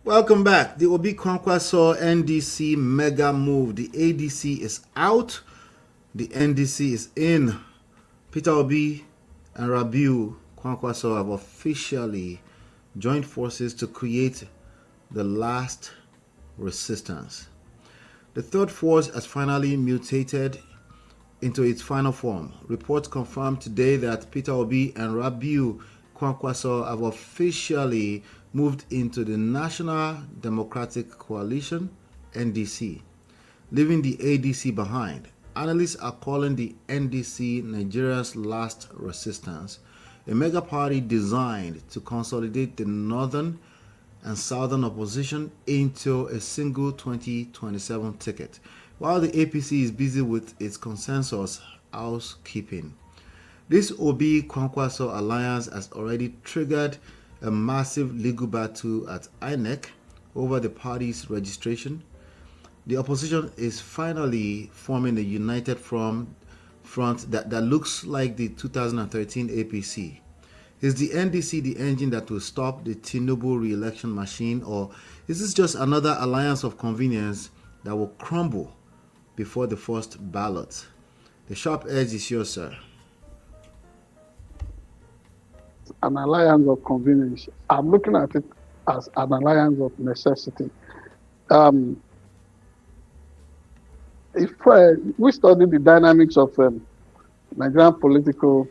Welcome back. The Obi-Kwankwaso NDC mega move. The ADC is out. The NDC is in. Peter Obi and Rabiu Kwankwaso have officially joined forces to create the last resistance. The third force has finally mutated into its final form. Reports confirmed today that Peter Obi and Rabiu Kwankwaso have officially moved into the National Democratic Coalition, NDC, leaving the ADC behind. Analysts are calling the NDC Nigeria's last resistance, a mega party designed to consolidate the northern and southern opposition into a single 2027 ticket, while the APC is busy with its consensus housekeeping. This Obi-Kwankwaso alliance has already triggered a massive legal battle at INEC over the party's registration. The opposition is finally forming a united front that looks like the 2013 APC. Is the NDC the engine that will stop the Tinubu re-election machine, or is this just another alliance of convenience that will crumble before the first ballot? The sharp edge is yours, sir. An alliance of convenience. I'm looking at it as an alliance of necessity. If we study the dynamics of Nigerian political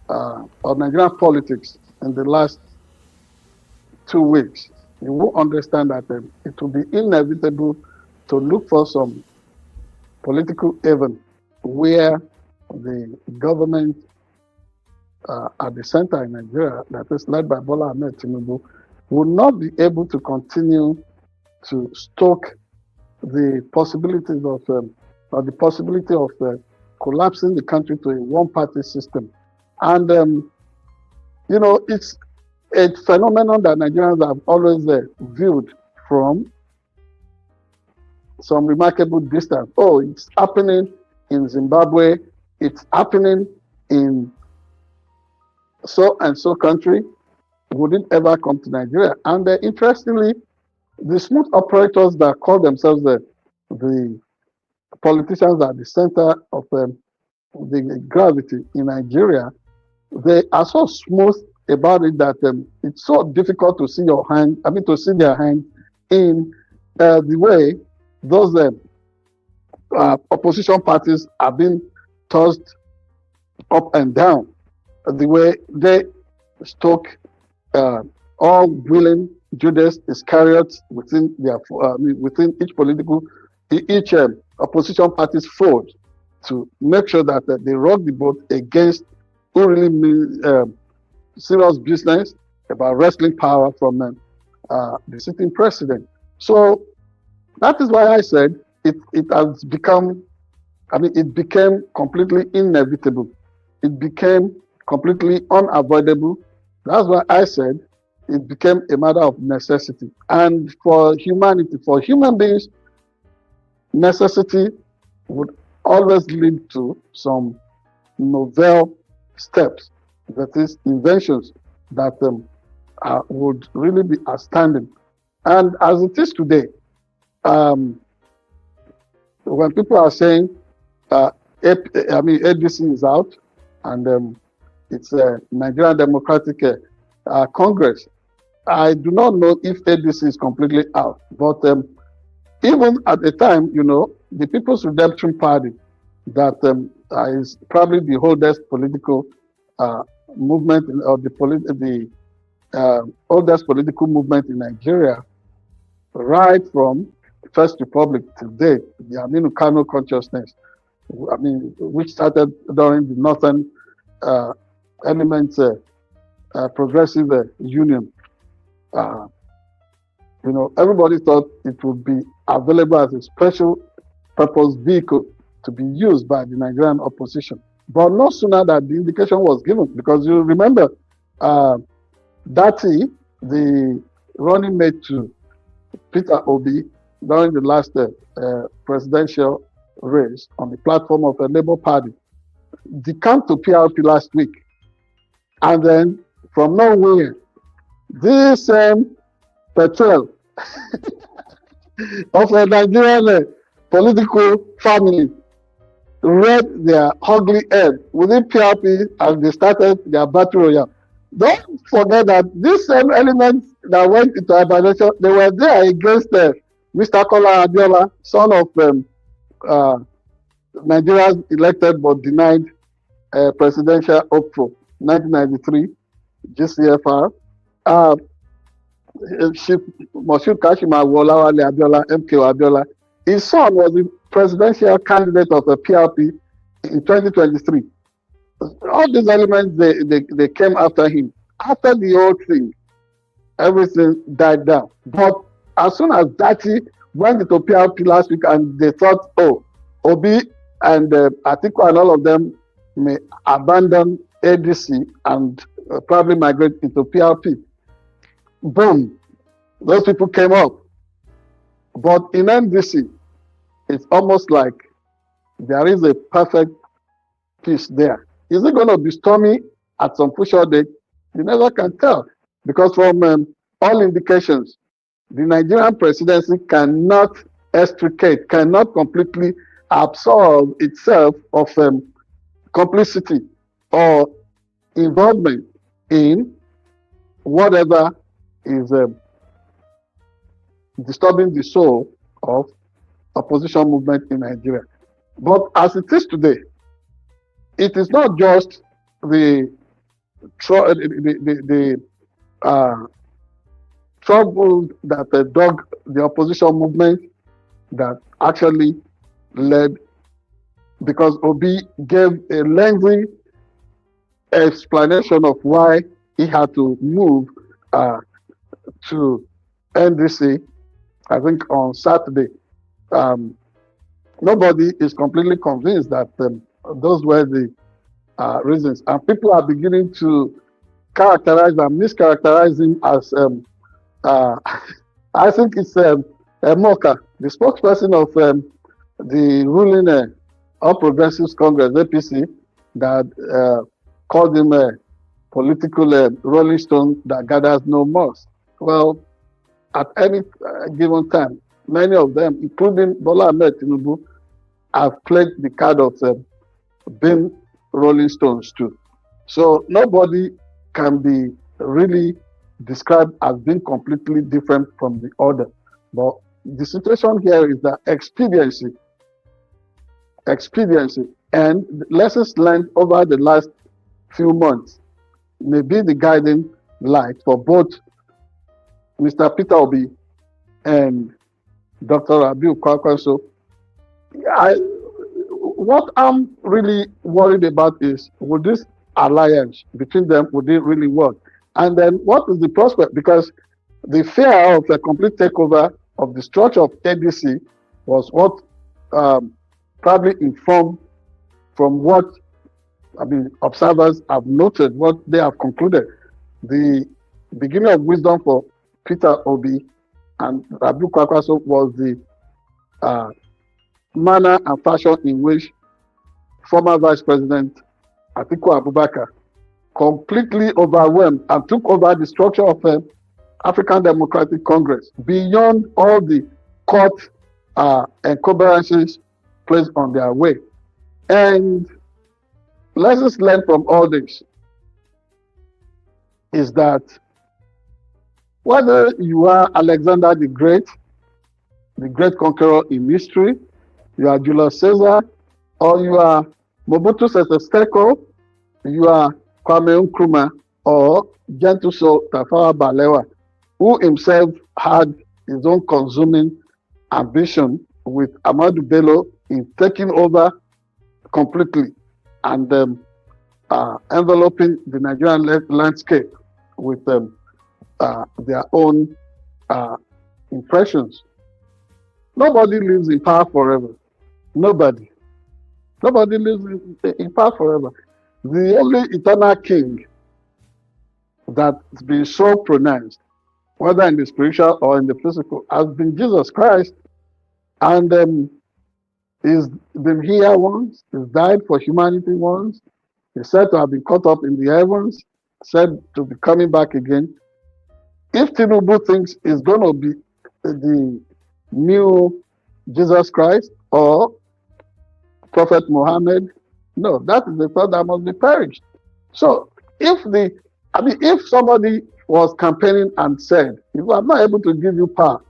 or Nigerian politics in the last 2 weeks, you will understand that it will be inevitable to look for some political haven where the government at the center in Nigeria, that is led by Bola Ahmed Tinubu, will not be able to continue to stoke the possibilities of or the possibility of collapsing the country to a one-party system. And it's a phenomenon that Nigerians have always viewed from some remarkable distance. Oh, it's happening in Zimbabwe. It's happening in so and so country. Wouldn't ever come to Nigeria. And interestingly, the smooth operators that call themselves the politicians at the center of the gravity in Nigeria, they are so smooth about it that it's so difficult to see to see their hand in the way those opposition parties are being tossed up and down, the way they stoke all willing Judas Iscariot within their within each opposition party's fold to make sure that they rock the boat against who really means serious business about wrestling power from the sitting president. So that is why I said it has become, it became completely inevitable. It became completely unavoidable. That's why I said it became a matter of necessity. And for humanity, for human beings, necessity would always lead to some novel steps, that is, inventions that would really be outstanding. And as it is today, when people are saying ADC is out and it's a Nigerian Democratic Congress, I do not know if ADC is completely out. But even at the time, the People's Redemption Party, that is probably the oldest political movement, or the oldest political movement in Nigeria, right from the First Republic to date, the Aminu Kano consciousness, which started during the Northern Elements Progressive Union. Everybody thought it would be available as a special purpose vehicle to be used by the Nigerian opposition. But no sooner that the indication was given, because you remember Dati, the running mate to Peter Obi during the last presidential race on the platform of the Labour Party, decamped to PRP last week. And then from nowhere, this Petrel of a Nigerian political family read their ugly head within PRP as they started their battle royale. Don't forget that these same elements that went into hibernation, they were there against Mr. Kola Abiola, son of uh, Nigeria's elected but denied presidential hopeful, 1993 GCFR. Chief Moshood Kashima Wolawale Abiola, MK Abiola, his son was the presidential candidate of the PRP in 2023. All these elements, they came after him. After the whole thing, everything died down. But as soon as Dati went into PRP last week and they thought, oh, Obi and Atiku and all of them may abandon ADC and probably migrate into PRP. Boom, those people came up. But in NDC, it's almost like there is a perfect peace there. Is it going to be stormy at some future date? You never can tell. Because from all indications, the Nigerian presidency cannot extricate, cannot completely absolve itself of complicity or involvement in whatever is disturbing the soul of opposition movement in Nigeria. But as it is today, it is not just the trouble that dug the opposition movement that actually led, because Obi gave a lengthy explanation of why he had to move to NDC, I think on Saturday. Nobody is completely convinced that those were the reasons. And people are beginning to characterize and mischaracterize him as, I think it's Moka, the spokesperson of the ruling All Progressives Congress, APC, that called him a political rolling stone that gathers no moss. Well, at any given time, many of them, including Bola Ahmed Tinubu, have played the card of being rolling stones too. So nobody can be really described as being completely different from the other. But the situation here is that expediency, and lessons learned over the last few months may be the guiding light for both Mr. Peter Obi and Dr. Obi-Kwankwaso. What I'm really worried about is, would this alliance between them, would it really work? And then what is the prospect? Because the fear of a complete takeover of the structure of ADC was what probably informed from what observers have noted, what they have concluded. The beginning of wisdom for Peter Obi and Obi-Kwankwaso was the manner and fashion in which former Vice President Atiku Abubakar completely overwhelmed and took over the structure of African Democratic Congress beyond all the court encumbrances placed on their way. And lessons learned from all this is that whether you are Alexander the Great conqueror in history, you are Julius Caesar, or you are Mobutu Sese Seko, you are Kwame Nkrumah, or Gentuso Tafawa Balewa, who himself had his own consuming ambition with Ahmadu Bello in taking over completely and enveloping the Nigerian landscape with their own impressions. Nobody lives in power forever. Nobody lives in power forever. The only eternal king that's been so pronounced, whether in the spiritual or in the physical, has been Jesus Christ. And he's been here once, he's died for humanity once, he's said to have been caught up in the heavens, said to be coming back again. If Tinubu thinks he's going to be the new Jesus Christ or Prophet Muhammad. No, that is the thought that must be perished. So if somebody was campaigning and said, if I'm not able to give you power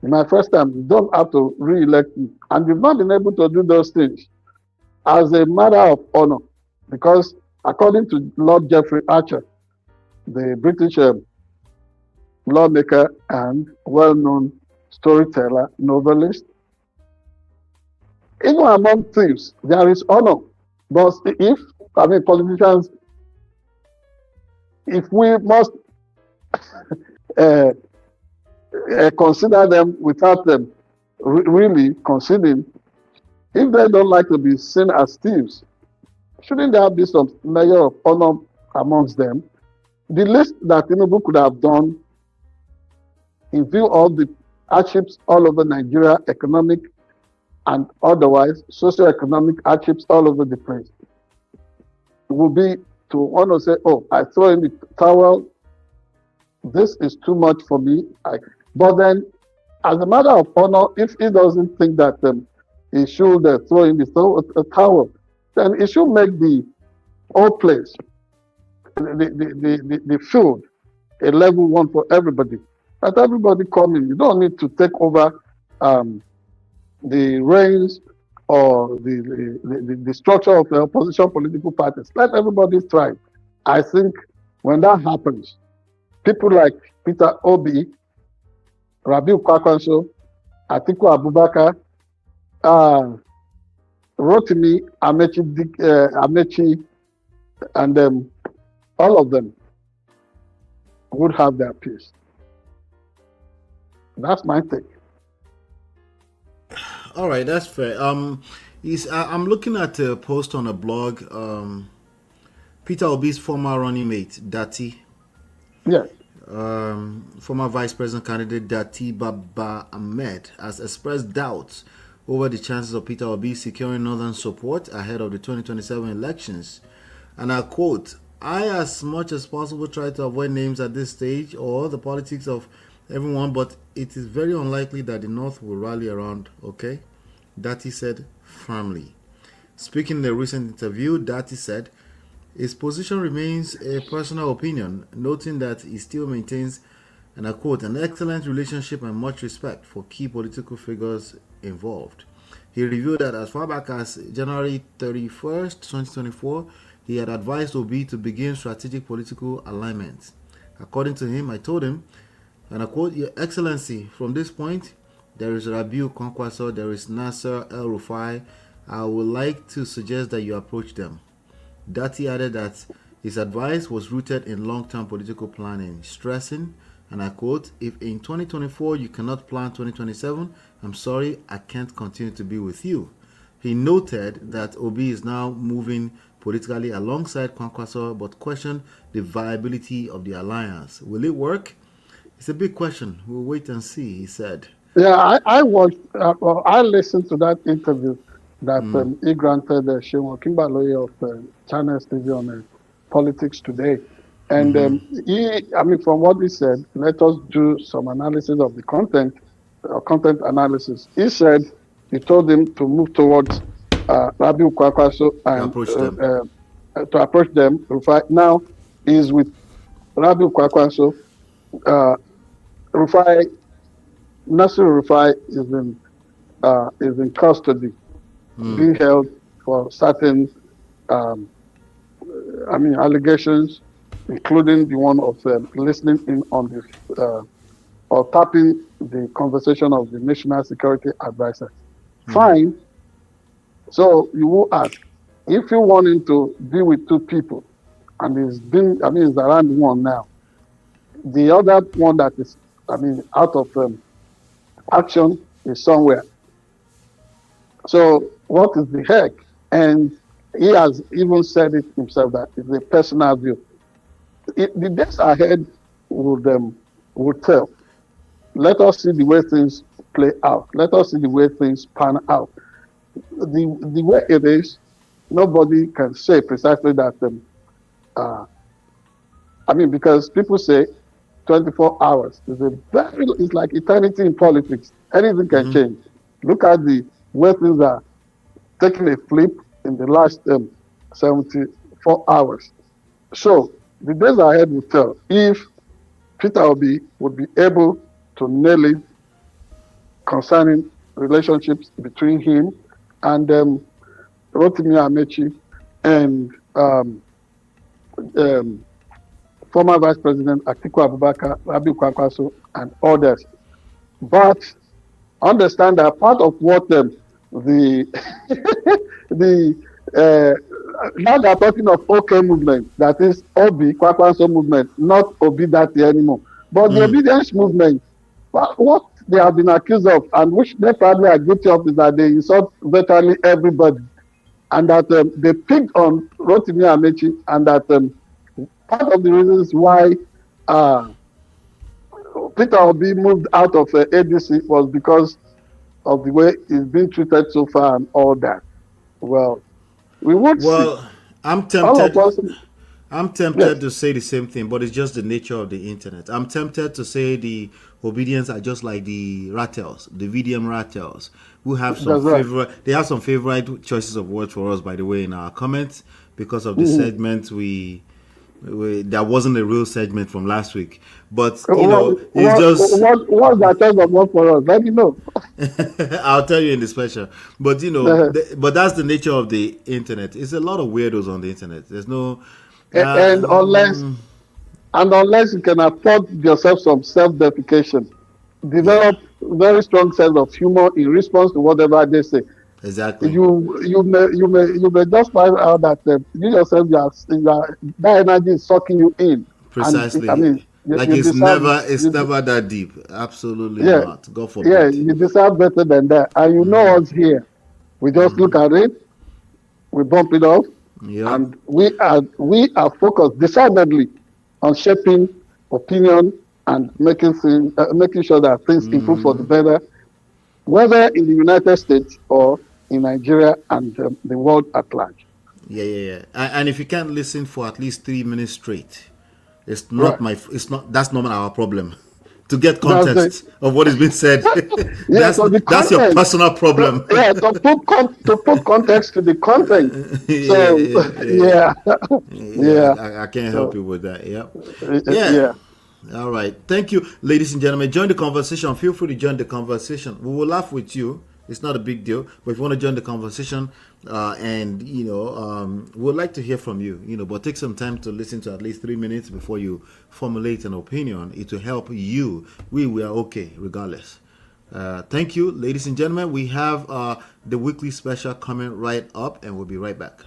in my first time, you don't have to re-elect me, and you've not been able to do those things as a matter of honor, because according to Lord Jeffrey Archer, the British lawmaker and well-known storyteller, novelist, even among thieves, there is honor. But politicians, if we must consider them without them really considering, if they don't like to be seen as thieves, shouldn't there be some measure of honor amongst them? The list that Tinubu could have done in view of the hardships all over Nigeria, economic and otherwise, socio-economic hardships all over the place, would be to want to say, oh, I throw in the towel, this is too much for me. But then, as a matter of honor, if he doesn't think that he should throw in the towel, then he should make the whole place, the field, a level one for everybody. Let everybody come in. You don't need to take over the reins or the structure of the opposition political parties. Let everybody thrive. I think when that happens, people like Peter Obi, Obi-Kwankwaso, Atiku Abubakar, Rotimi, Amechi, and all of them would have their peace. That's my take. All right, that's fair. I'm looking at a post on a blog. Peter Obi's former running mate, Dati. Yes. Former vice president candidate Dati Baba Ahmed has expressed doubts over the chances of Peter Obi securing northern support ahead of the 2027 elections. And I quote, "I, as much as possible, try to avoid names at this stage or the politics of everyone, but it is very unlikely that the North will rally around, okay?" Dati said firmly. Speaking in a recent interview, Dati said his position remains a personal opinion, noting that he still maintains, and I quote, "an excellent relationship and much respect for key political figures involved." He revealed that as far back as January 31st, 2024, he had advised Obi to begin strategic political alignment. According to him, I told him, and I quote, "Your Excellency, from this point, there is Obi-Kwankwaso, there is Nasser El-Rufai. I would like to suggest that you approach them." Dati added that his advice was rooted in long-term political planning, stressing, and I quote, "If in 2024 you cannot plan 2027, I'm sorry, I can't continue to be with you." He noted that Obi is now moving politically alongside Kwankwaso, but questioned the viability of the alliance. Will it work? It's a big question. We'll wait and see, he said. Yeah, I watched, I listened to that interview that he granted Shewan Kimbaloye of Channel TV on Politics Today. And from what he said, let us do some analysis of the content analysis. He said he told him to move towards Obi-Kwankwaso and to approach them. Now he's with Obi-Kwankwaso. Nasir Rufai is in custody, being held for certain allegations, including the one of listening in on this or tapping the conversation of the National Security Advisor. Fine. So you will ask, if you want him to be with two people, and it's around one now, the other one that is, out of action is somewhere. So what is the heck? And he has even said it himself that it's a personal view. The days ahead would tell. Let us see the way things play out. Let us see the way things pan out. The way it is, nobody can say precisely that. Because people say, 24 hours. It's like eternity in politics. Anything can change. Look at the way things are taking a flip in the last 74 hours. So the days ahead will tell if Peter Obi would be able to nail it concerning relationships between him and Rotimi Amechi and former Vice President Atiku Abubakar, Obi-Kwankwaso, and others. But understand that part of what the now they're talking of OK movement, that is Obi-Kwankwaso movement, not Obi Dati anymore. But the obedience movement, what they have been accused of, and which they probably are guilty of, is that they insult virtually everybody, and that they picked on Rotimi Amechi, and that part of the reasons why Peter Obi moved out of ADC was because of the way he's been treated so far and all that. Well, we would see. Well, I'm tempted. I'm tempted to say the same thing, but it's just the nature of the internet. I'm tempted to say the obedience are just like the rattles, the VDM rattles, who have some favorite. They have some favorite choices of words for us, by the way, in our comments because of the segment that wasn't a real segment from last week. But it's just what's that choice of word for us? Let me know. I'll tell you in the special. But but that's the nature of the internet. It's a lot of weirdos on the internet. There's no. And unless you can afford yourself some self-deprecation, develop very strong sense of humor in response to whatever they say. Exactly. You may just find out that you yourself, that energy is sucking you in. Precisely. And, it's never that deep. Absolutely not. God forbid. Yeah, you deserve better than that. And you know us here. We just look at it, we bump it off. Yep. And we are focused decidedly on shaping opinion and making sure that things improve for the better, whether in the United States or in Nigeria and the world at large. Yeah. And if you can't listen for at least 3 minutes straight, it's not that's not our problem. To get context of what is being said, that's your personal problem. To put context to the content. I can't help you with that. Yeah. All right. Thank you, ladies and gentlemen. Join the conversation. Feel free to join the conversation. We will laugh with you. It's not a big deal. But if you want to join the conversation, we'd like to hear from you. But take some time to listen to at least 3 minutes before you formulate an opinion. It will help you. We are okay regardless. Thank you, ladies and gentlemen. We have the weekly special coming right up, and we'll be right back.